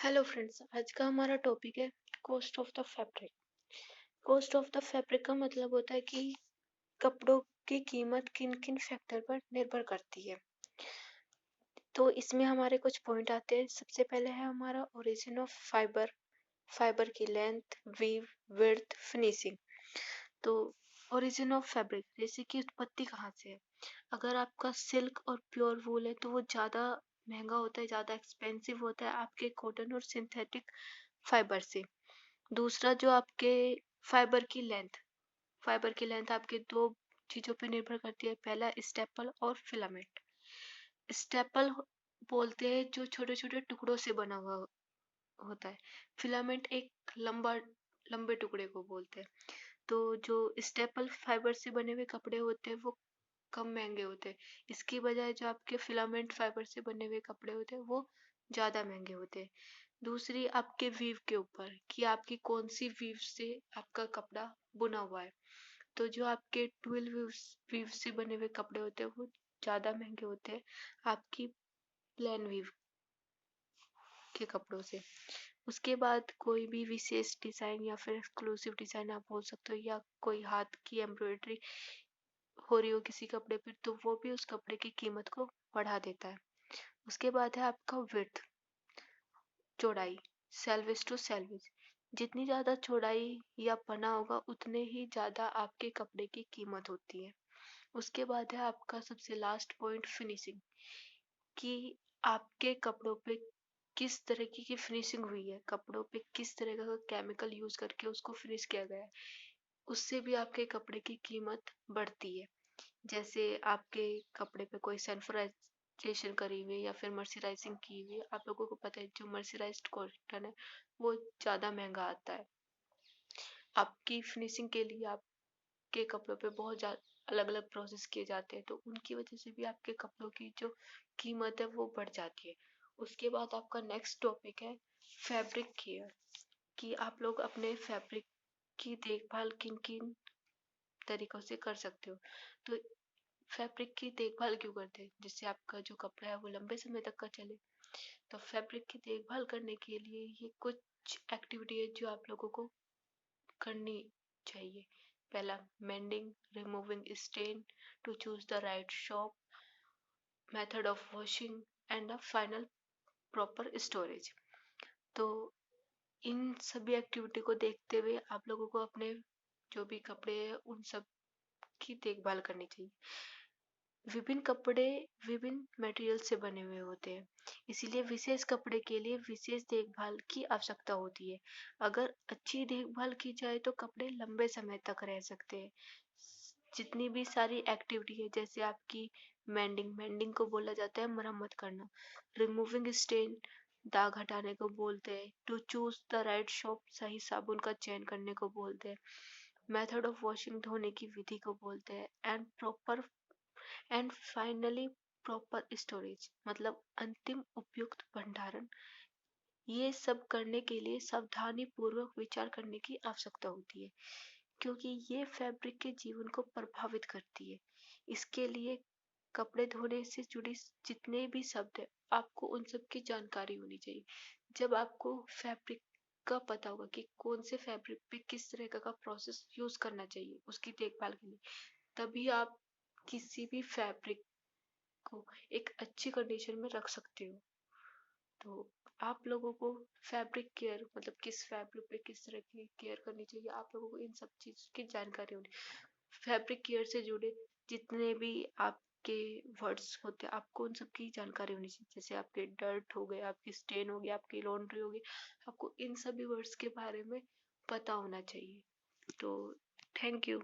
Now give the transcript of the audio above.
Hello friends, आज का हमारा टॉपिक है cost of the fabric. Cost of the fabric का मतलब होता है कि कपड़ों की कीमत किन किन फैक्टर पर निर्भर करती है। तो इसमें हमारे कुछ पॉइंट आते हैं। सबसे पहले है हमारा ओरिजिन ऑफ फाइबर, फाइबर की लेंथ, वीव, विड्थ, फिनिशिंग। तो ओरिजिन ऑफ फैब्रिक जैसे कि उत्पत्ति कहाँ से है। अगर आपका सिल्क और प्योर वूल है तो वो ज़्यादा महंगा होता है, ज़्यादा एक्सपेंसिव होता है आपके कॉटन और सिंथेटिक फाइबर से। दूसरा जो आपके फाइबर की लेंथ, फाइबर की लेंथ आपके दो चीजों पे निर्भर करती है। पहला स्टेपल और फिलामेंट। स्टेपल बोलते हैं जो छोटे छोटे टुकड़ों से बना हुआ होता है। फिलामेंट एक लंबा लंबे टुकड़े को बोलते हैं। तो जो स्टेपल फाइबर से बने हुए कपड़े होते हैं वो कम महंगे होते हैं। इसकी बजाय जो आपके फिलामेंट फाइबर से बने हुए कपड़े होते हैं वो ज्यादा महंगे होते हैं। दूसरी आपके वीव के ऊपर कि आपकी कौन सी वीव से आपका कपड़ा बुना हुआ है। तो जो आपके ट्विल वीव से बने हुए कपड़े होते हैं वो ज्यादा महंगे होते हैं आपकी प्लेन वीव के कपड़ों से। उसके बाद कोई भी विशेष डिजाइन या फिर एक्सक्लूसिव डिजाइन आप बोल सकते हो, या कोई हाथ की एम्ब्रॉयडरी हो रही हो किसी कपड़े पर, तो वो भी उस कपड़े की कीमत को बढ़ा देता है। उसके बाद है आपका विड्थ, चौड़ाई, सेल्विज टू सेल्विज। जितनी ज्यादा चौड़ाई या पना होगा उतने ही ज्यादा आपके कपड़े की कीमत होती है। उसके बाद है आपका सबसे लास्ट पॉइंट, फिनिशिंग, कि आपके कपड़ों पे किस तरीके की फिनिशिंग हुई है, कपड़ों पे किस तरह का केमिकल यूज करके उसको फिनिश किया गया है। उससे भी आपके कपड़े की कीमत बढ़ती है। जैसे आपके कपड़े पे कोई सल्फराइजेशन करी हुई है या फिर मर्सराइजिंग की हुई है। आप लोगों को पता है जो मर्सराइज्ड कॉटन है वो ज्यादा महंगा आता है। आपकी फिनिशिंग के लिए आपके कपड़ों पे बहुत ज्यादा अलग अलग प्रोसेस किए जाते हैं, तो उनकी वजह से भी आपके कपड़ों की जो कीमत है वो बढ़ जाती है। उसके बाद आपका नेक्स्ट टॉपिक है फैब्रिक केयर, कि आप लोग अपने फैब्रिक की देखभाल किन किन तरीकों से कर सकते हो। तो फैब्रिक की देखभाल क्यों करते हैं, जिससे आपका जो कपड़ा है वो लंबे समय तक का चले। तो फैब्रिक की देखभाल करने के लिए ये कुछ एक्टिविटी है जो आप लोगों को करनी चाहिए। पहला, mending, removing stain to choose the right shop, method of washing and the final proper storage. तो इन सभी एक्टिविटी को देखते हुए आप लोगों को अपने जो भी कपड़े हैं उन सब की देखभाल करनी चाहिए। विभिन्न कपड़े विभिन्न मटेरियल से बने हुए होते हैं, इसीलिए विशेष कपड़े के लिए विशेष देखभाल की आवश्यकता होती है। अगर अच्छी देखभाल की जाए तो कपड़े लंबे समय तक रह सकते हैं। जितनी भी सारी एक्टिविटी है, जैसे आपकी मेंडिंग, मेंडिंग को बोला जाता है मरम्मत करना। रिमूविंग स्टेन, दाग हटाने को बोलते हैं। To choose the right soap, सही साबुन का चयन करने को बोलते हैं। मेथड ऑफ वॉशिंग, धोने की विधि को बोलते हैं। एंड फाइनली प्रॉपर स्टोरेज, मतलब अंतिम उपयुक्त भंडारण। ये सब करने के लिए सावधानी पूर्वक विचार करने की आवश्यकता होती है, क्योंकि ये फैब्रिक के जीवन को प्रभावित करती है। इसके लिए कपड़े धोने से जुड़ी जितने भी शब्द है आपको उन सब की जानकारी होनी चाहिए। जब आपको फैब्रिक का पता होगा कि कौन से फैब्रिक पे किस तरह का प्रोसेस यूज करना चाहिए उसकी देखभाल के लिए, तभी आप किसी भी फैब्रिक को एक अच्छी कंडीशन में रख सकते हो। तो आप लोगों को फैब्रिक केयर, मतलब किस फैब्रिक पे किस तरह की केयर करनी चाहिए, आप लोगों को इन सब चीज की जानकारी होनी। फैब्रिक केयर से जुड़े जितने भी आपके वर्ड्स होते हैं आपको उन सब की जानकारी होनी चाहिए। जैसे आपके डर्ट हो गए, आपकी स्टेन हो गई, आपकी लॉन्ड्री हो गई, आपको इन सभी वर्ड्स के बारे में पता होना चाहिए। तो थैंक यू।